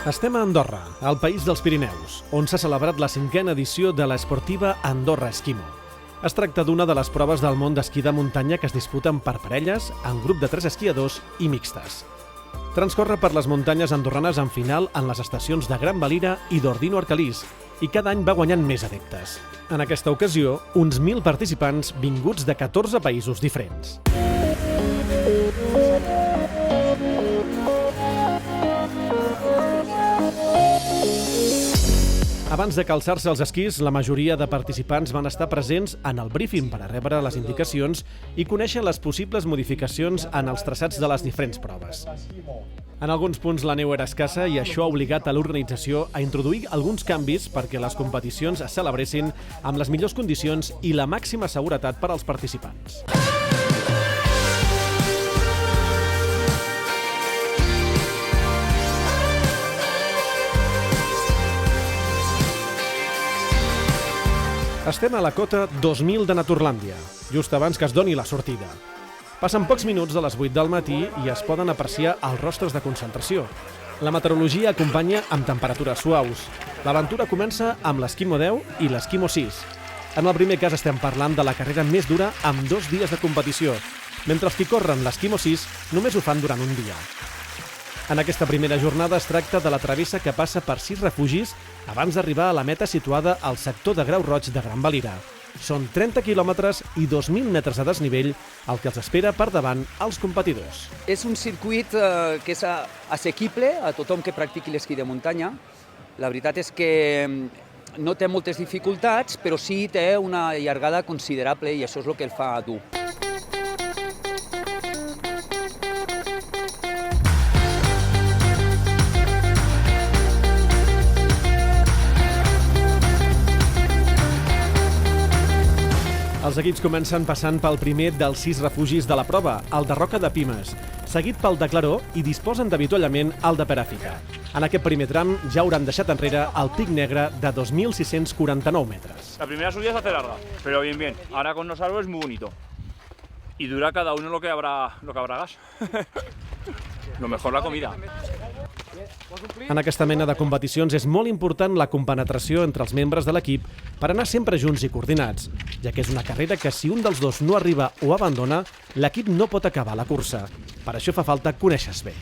Estem a Andorra, al país dels Pirineus, on s'ha celebrat la 5a edició de l'Esportiva Andorra Esquimo. Es tracta d'una de les proves del món d'esquí de muntanya que es disputen per parelles, en grup de 3 esquiadors i mixtes. Transcorre per les muntanyes andorranes en final en les estacions de Gran Valira i d'Ordino Arcalís, i cada any va guanyant més adeptes. En aquesta ocasió, uns 1.000 participants vinguts de 14 països diferents. Abans de calçar-se els esquís, la majoria de participants van estar presents en el briefing per a rebre les indicacions i conèixer les possibles modificacions en els traçats de les diferents proves. En alguns punts la neu era escassa i això ha obligat a l'organització a introduir alguns canvis perquè les competicions es celebressin amb les millors condicions i la màxima seguretat per als participants. Estem a la cota 2000 de Naturlàndia, just abans que es doni la sortida. Passen pocs minuts de les 8 del matí i es poden apreciar els rostres de concentració. La meteorologia acompanya amb temperatures suaus. L'aventura comença amb l'Esquimo 10 i l'Esquimo 6. En el primer cas estem parlant de la carrera més dura amb 2 dies de competició, mentre els qui corren l'Esquimo 6 només ho fan durant un dia. En aquesta primera jornada es tracta de la travessa que passa per 6 refugis abans d'arribar a la meta situada al sector de Grau Roig de Gran Valira. Són 30 quilòmetres i 2.000 metres de desnivell el que els espera per davant als competidors. És un circuit que és assequible a tothom que practiqui l'esquí de muntanya. La veritat és que no té moltes dificultats, però sí té una llargada considerable i això és el que el fa dur. Els equips comencen passant pel primer dels 6 refugis de la prova, el de Roca de Pimes, seguit pel de Claró i disposen d'avituallament el de Peràfica. En aquest primer tram ja hauran deixat enrere el Pic Negre de 2.649 metres. La primera subida se hace larga, pero bien. Ahora con los árboles muy bonito. Y dura cada uno lo que habrá gas. Lo mejor la comida. En aquesta mena de competicions és molt important la compenetració entre els membres de l'equip per anar sempre junts i coordinats, ja que és una carrera que si un dels dos no arriba o abandona, l'equip no pot acabar la cursa. Per això fa falta conèixer-se bé.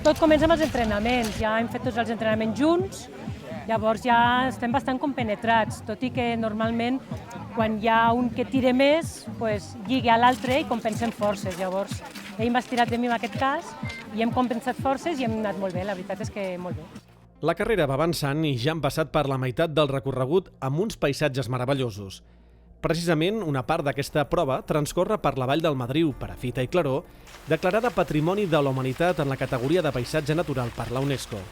Tot comença amb els entrenaments, ja hem fet tots els entrenaments junts, llavors ja estem bastant compenetrats, tot i que normalment quan hi ha un que tira més, lliga a l'altre i compensen forces. Llavors ell m'ha estirat de mi en aquest cas i hem compensat forces i hem anat molt bé, la veritat és que molt bé. La carrera va avançant i ja han passat per la meitat del recorregut amb uns paisatges meravellosos. Precisament, una part d'aquesta prova transcorre per la Vall del Madriu, Perafita i Claró, declarada Patrimoni de la Humanitat en la categoria de paisatge natural per la UNESCO.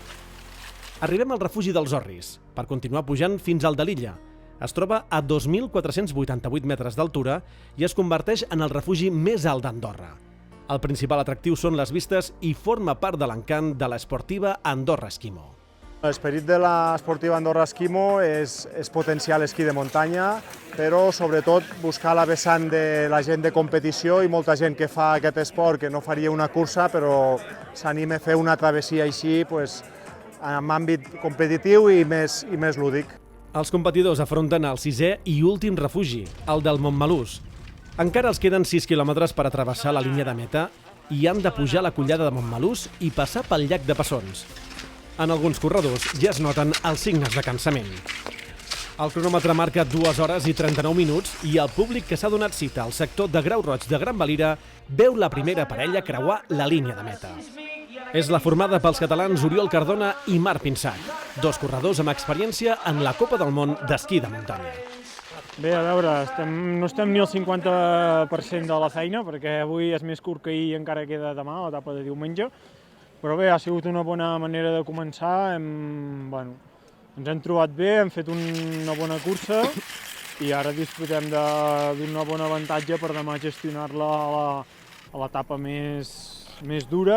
Arribem al refugi dels Orris, per continuar pujant fins al de l'Illa. Es troba a 2.488 metres d'altura i es converteix en el refugi més alt d'Andorra. El principal atractiu són les vistes i forma part de l'encant de l'Esportiva Andorra Esquimo. L'esperit de l'Esportiva Andorra Esquimo és potenciar l'esquí de muntanya, però sobretot buscar la vessant de la gent de competició i molta gent que fa aquest esport que no faria una cursa però s'anima a fer una travessia així en àmbit competitiu i més lúdic. Els competidors afronten el 6è i últim refugi, el del Montmelús. Encara els queden 6 quilòmetres per a travessar la línia de meta i han de pujar la collada de Montmelús i passar pel llac de Passons. En alguns corredors ja es noten els signes de cansament. El cronòmetre marca 2 hores i 39 minuts i el públic que s'ha donat cita al sector de Grau Roig de Gran Valira veu la primera parella creuar la línia de meta. És la formada pels catalans Oriol Cardona i Marc Pinsac, 2 corredors amb experiència en la Copa del Món d'esquí de muntanya. Bé, a veure, no estem ni al 50% de la feina, perquè avui és més curt que ahir i encara queda demà, l'etapa de diumenge. Però bé, ha sigut una bona manera de començar. Ens hem trobat bé, hem fet una bona cursa i ara disfrutem d'un bon avantatge per demà gestionar-la a l'etapa més dura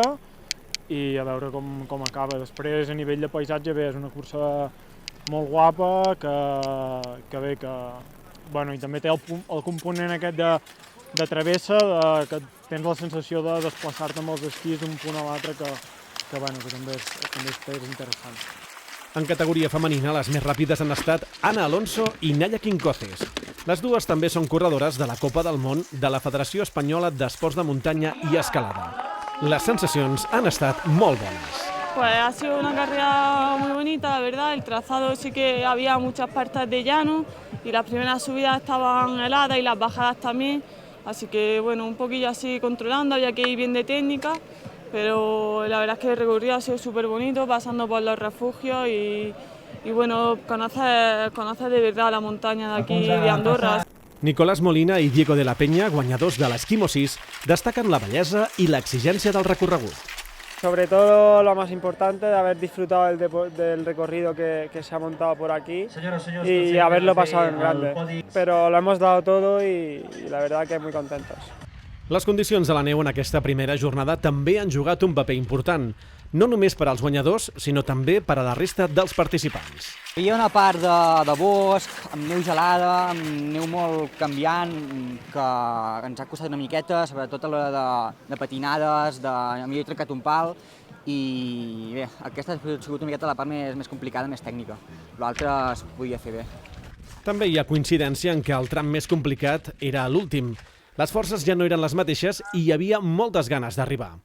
i a veure com acaba. Després, a nivell de paisatge, bé, és una cursa molt guapa i també té el component aquest de travessa, que tens la sensació de desplaçar-te amb els esquís d'un punt a l'altre, bueno, que també és interessant. En categoria femenina, les més ràpides han estat Ana Alonso i Naya Quincoces. Les dues també són corredores de la Copa del Món de la Federació Espanyola d'Esports de Muntanya i Escalada. Les sensacions han estat molt bones. Pues ha sido una carrera muy bonita, la verdad. El trazado sí que había muchas partes de llano y las primeras subidas estaban heladas y las bajadas también. Así que bueno, un poquillo así controlando, había que ir bien de técnica, pero la verdad es que el recorrido ha sido súper bonito, pasando por los refugios y bueno, conocer de verdad la montaña de aquí de Andorra. Nicolás Molina i Diego de la Peña, guanyadors de l'Esquimo 6, destaquen la bellesa i l'exigència del recorregut. Sobre todo lo más importante de haber disfrutado del recorrido que se ha montado por aquí y haberlo pasado en grande. Pero lo hemos dado todo y la verdad que muy contentos. Les condicions de la neu en aquesta primera jornada també han jugat un paper important, no només per als guanyadors, sinó també per a la resta dels participants. Hi havia una part de bosc, amb neu gelada, amb neu molt canviant, que ens ha costat una miqueta, sobretot a l'hora de patinades, a mi he trencat un pal, i bé, aquesta ha sigut una miqueta la part més complicada, més tècnica. L'altre es podia fer bé. També hi ha coincidència en que el tram més complicat era l'últim. Les forces ja no eren les mateixes i hi havia moltes ganes d'arribar.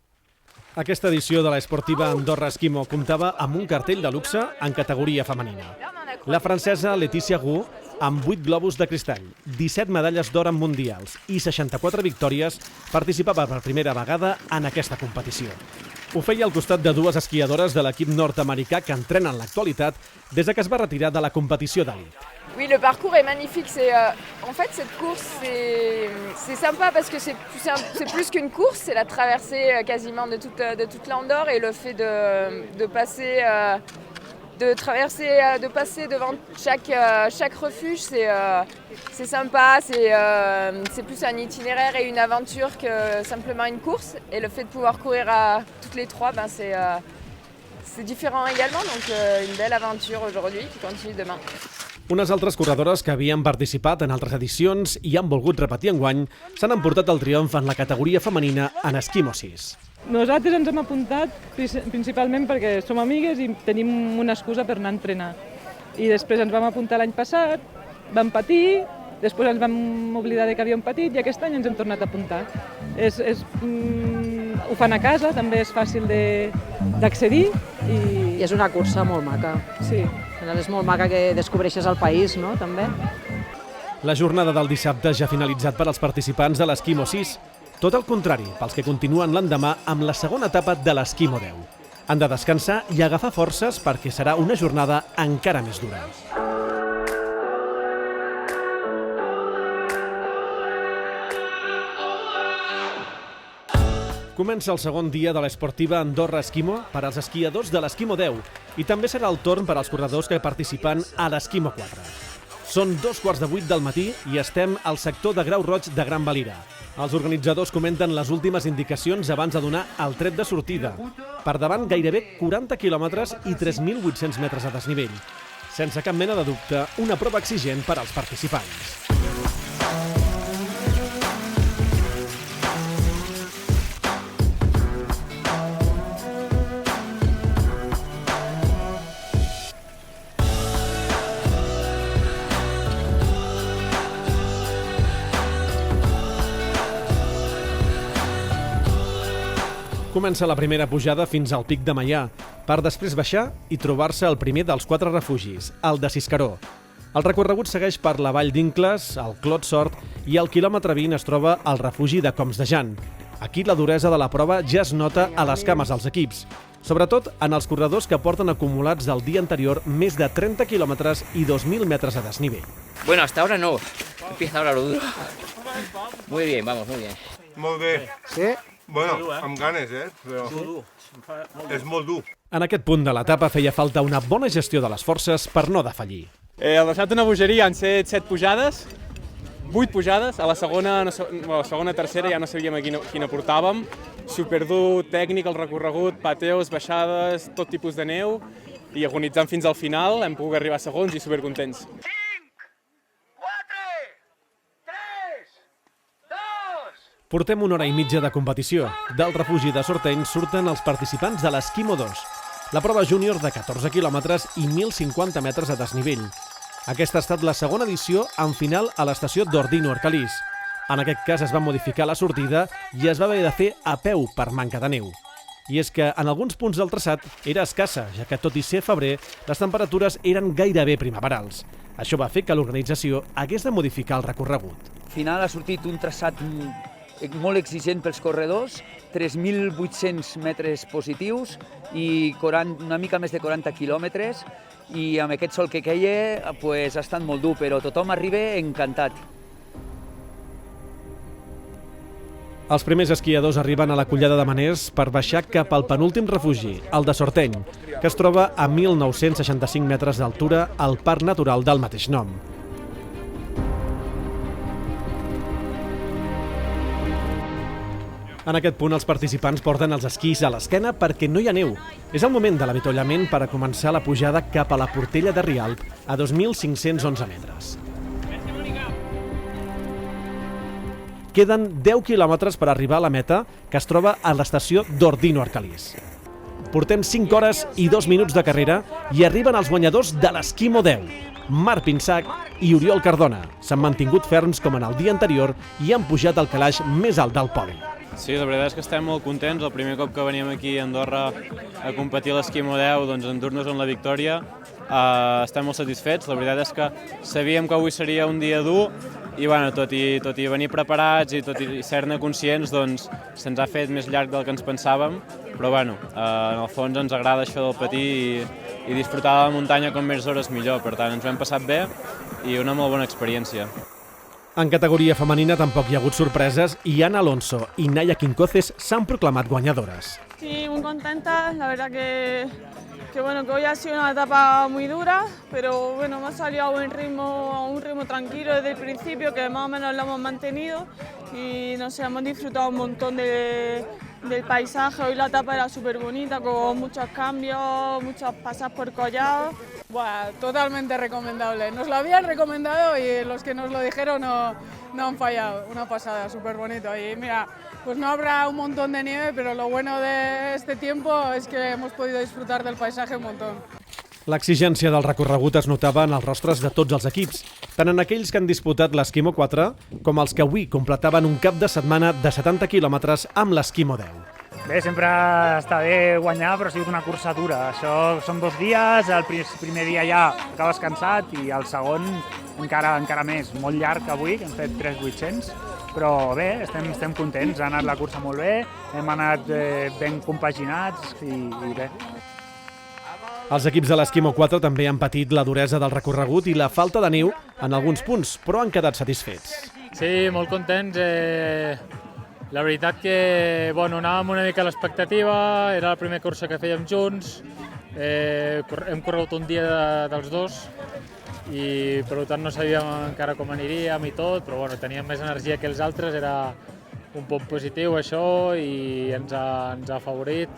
Aquesta edició de l'Esportiva Andorra Esquimo comptava amb un cartell de luxe en categoria femenina. La francesa Laetitia Gu, amb 8 globus de cristall, 17 medalles d'or en mundials i 64 victòries, participava per primera vegada en aquesta competició. Ho feia al costat de dues esquiadores de l'equip nord-americà que entrenen en l'actualitat des que es va retirar de la competició d'elit. Oui, le parcours est magnifique. En fait, cette course, c'est sympa parce que c'est plus qu'une course, c'est la traversée quasiment de toute l'Andorre et le fait de passer devant chaque refuge, c'est sympa, c'est plus un itinéraire et une aventure que simplement une course. Et le fait de pouvoir courir à toutes les trois, c'est différent également, donc une belle aventure aujourd'hui qui continue demain. Unes altres corredores que havien participat en altres edicions i han volgut repetir enguany s'han emportat el triomf en la categoria femenina en Esquimo 6. Nosaltres ens hem apuntat principalment perquè som amigues i tenim una excusa per anar a entrenar. I després ens vam apuntar l'any passat, vam patir, després ens vam oblidar que havíem patit i aquest any ens hem tornat a apuntar. Ho fan a casa, també és fàcil d'accedir. I és una cursa molt maca. Sí. És molt maca que descobreixes el país, no?, també. La jornada del dissabte ja ha finalitzat per als participants de l'Esquimo 6. Tot el contrari, pels que continuen l'endemà amb la segona etapa de l'Esquimo 10. Han de descansar i agafar forces perquè serà una jornada encara més dura. Comença el segon dia de l'Esportiva Andorra Esquimo per als esquiadors de l'Esquimo 10 i també serà el torn per als corredors que participen a l'Esquimo 4. Són 2:15 del matí i estem al sector de Grau Roig de Gran Valira. Els organitzadors comenten les últimes indicacions abans de donar el tret de sortida. Per davant gairebé 40 quilòmetres i 3.800 metres de desnivell. Sense cap mena de dubte, una prova exigent per als participants. Comença la primera pujada fins al Pic de Maià, per després baixar i trobar-se el primer dels 4 refugis, el de Siscaró. El recorregut segueix per la Vall d'Incles, el Clot Sort i al quilòmetre 20 es troba el refugi de Coms de Jan. Aquí la duresa de la prova ja es nota a les cames dels equips, sobretot en els corredors que porten acumulats del dia anterior més de 30 quilòmetres i 2.000 metres de desnivell. Bueno, hasta ahora no. Empieza ahora lo duro. Muy bien, vamos, muy bien. Molt bé. Sí? Bueno, amb ganes, però és molt dur. En aquest punt de l'etapa feia falta una bona gestió de les forces per no defallir. El deixat una bogeria, han set 7 pujades, 8 pujades, a la segona, tercera ja no sabíem a quina portàvem. Superdur, tècnic, el recorregut, pateos, baixades, tot tipus de neu, i agonitzant fins al final hem pogut arribar segons i supercontents. 5, 4, 3, 2, Portem una hora i mitja de competició. Del refugi de Sorteny surten els participants de l'Esquimo 2, la prova júnior de 14 quilòmetres i 1.050 metres de desnivell. Aquesta ha estat la segona edició amb final a l'estació d'Ordino Arcalís. En aquest cas es va modificar la sortida i es va haver de fer a peu per manca de neu. I és que en alguns punts del traçat era escassa, ja que tot i ser febrer, les temperatures eren gairebé primaverals. Això va fer que l'organització hagués de modificar el recorregut. Al final ha sortit un traçat molt exigent pels corredors, 3.800 metres positius i una mica més de 40 quilòmetres, i amb aquest sol que queia ha estat molt dur, però tothom arriba encantat. Els primers esquiadors arriben a la Collada de Maners per baixar cap al penúltim refugi, el de Sorteny, que es troba a 1.965 metres d'altura al Parc Natural del mateix nom. En aquest punt, els participants porten els esquís a l'esquena perquè no hi ha neu. És el moment de l'avituallament per a començar la pujada cap a la Portella de Rialb, a 2.511 metres. Queden 10 quilòmetres per arribar a la meta, que es troba a l'estació d'Ordino Arcalís. Portem 5 hores i 2 minuts de carrera i arriben els guanyadors de l'Esquimo 10, Marc Pinsac i Oriol Cardona. S'han mantingut ferms com en el dia anterior i han pujat al calaix més alt del podi. Sí, la veritat és que estem molt contents. El primer cop que veníem aquí a Andorra a competir a l'Esquimo 10, doncs endur-nos en la victòria. Estem molt satisfets. La veritat és que sabíem que avui seria un dia dur i bueno, tot i venir preparats i tot i ser-ne conscients, doncs se'ns ha fet més llarg del que ens pensàvem, però bueno, en el fons ens agrada això del patir i disfrutar de la muntanya com més hores millor. Per tant, ens ho hem passat bé i una molt bona experiència. En categoria femenina tampoc hi ha hagut sorpreses i Ana Alonso i Naya Quincoces s'han proclamat guanyadores. Sí, muy contenta. La verdad que hoy ha sido una etapa muy dura, pero bueno, hemos salido a un ritmo tranquilo desde el principio, que más o menos lo hemos mantenido y no sé, hemos disfrutado un montón del paisaje. Hoy la etapa era súper bonita, con muchos cambios, muchas pasadas por collados. Bueno, totalmente recomendable. Nos lo habían recomendado y los que nos lo dijeron no han fallado. Una pasada, súper bonito. Y mira, pues no habrá un montón de nieve, pero lo bueno de este tiempo es que hemos podido disfrutar del paisaje un montón. L'exigència del recorregut es notava en els rostres de tots els equips, tant en aquells que han disputat l'Esquimo 4 com els que avui completaven un cap de setmana de 70 quilòmetres amb l'Esquimo 10. Bé, sempre està bé guanyar, però ha sigut una cursa dura. Això són 2 dies, el primer dia ja acabes cansat i el segon encara més. Molt llarg avui, que hem fet 3.800, però bé, estem contents. Ha anat la cursa molt bé, hem anat ben compaginats i bé. Els equips de l'Esquimo 4 també han patit la duresa del recorregut i la falta de neu en alguns punts, però han quedat satisfets. Sí, molt contents. La veritat que anàvem una mica a l'expectativa, era la primera cursa que fèiem junts, hem corregut un dia dels dos i per tant no sabíem encara com aniríem i tot, però teníem més energia que els altres, era un punt positiu això i ens ha afavorit.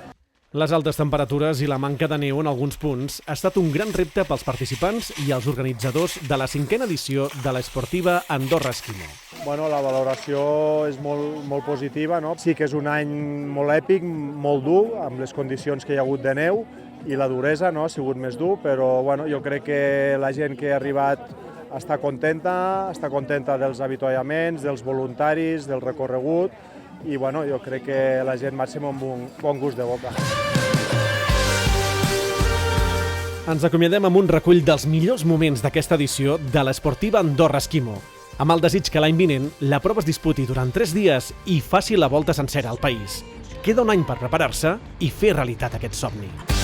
Les altes temperatures i la manca de neu en alguns punts ha estat un gran repte pels participants i els organitzadors de la 5a edició de l'Esportiva Andorra Esquimo. Bueno, la valoració és molt positiva, no? Sí que és un any molt èpic, molt dur, amb les condicions que hi ha hagut de neu i la duresa ha sigut més dur, però jo crec que la gent que ha arribat està contenta dels avituallaments, dels voluntaris, del recorregut, i jo crec que la gent marxa amb un bon gust de boca. Ens acomiadem amb un recull dels millors moments d'aquesta edició de l'Esportiva Andorra Esquimo, amb el desig que l'any vinent la prova es disputi durant 3 dies i faci la volta sencera al país. Queda un any per preparar-se i fer realitat aquest somni.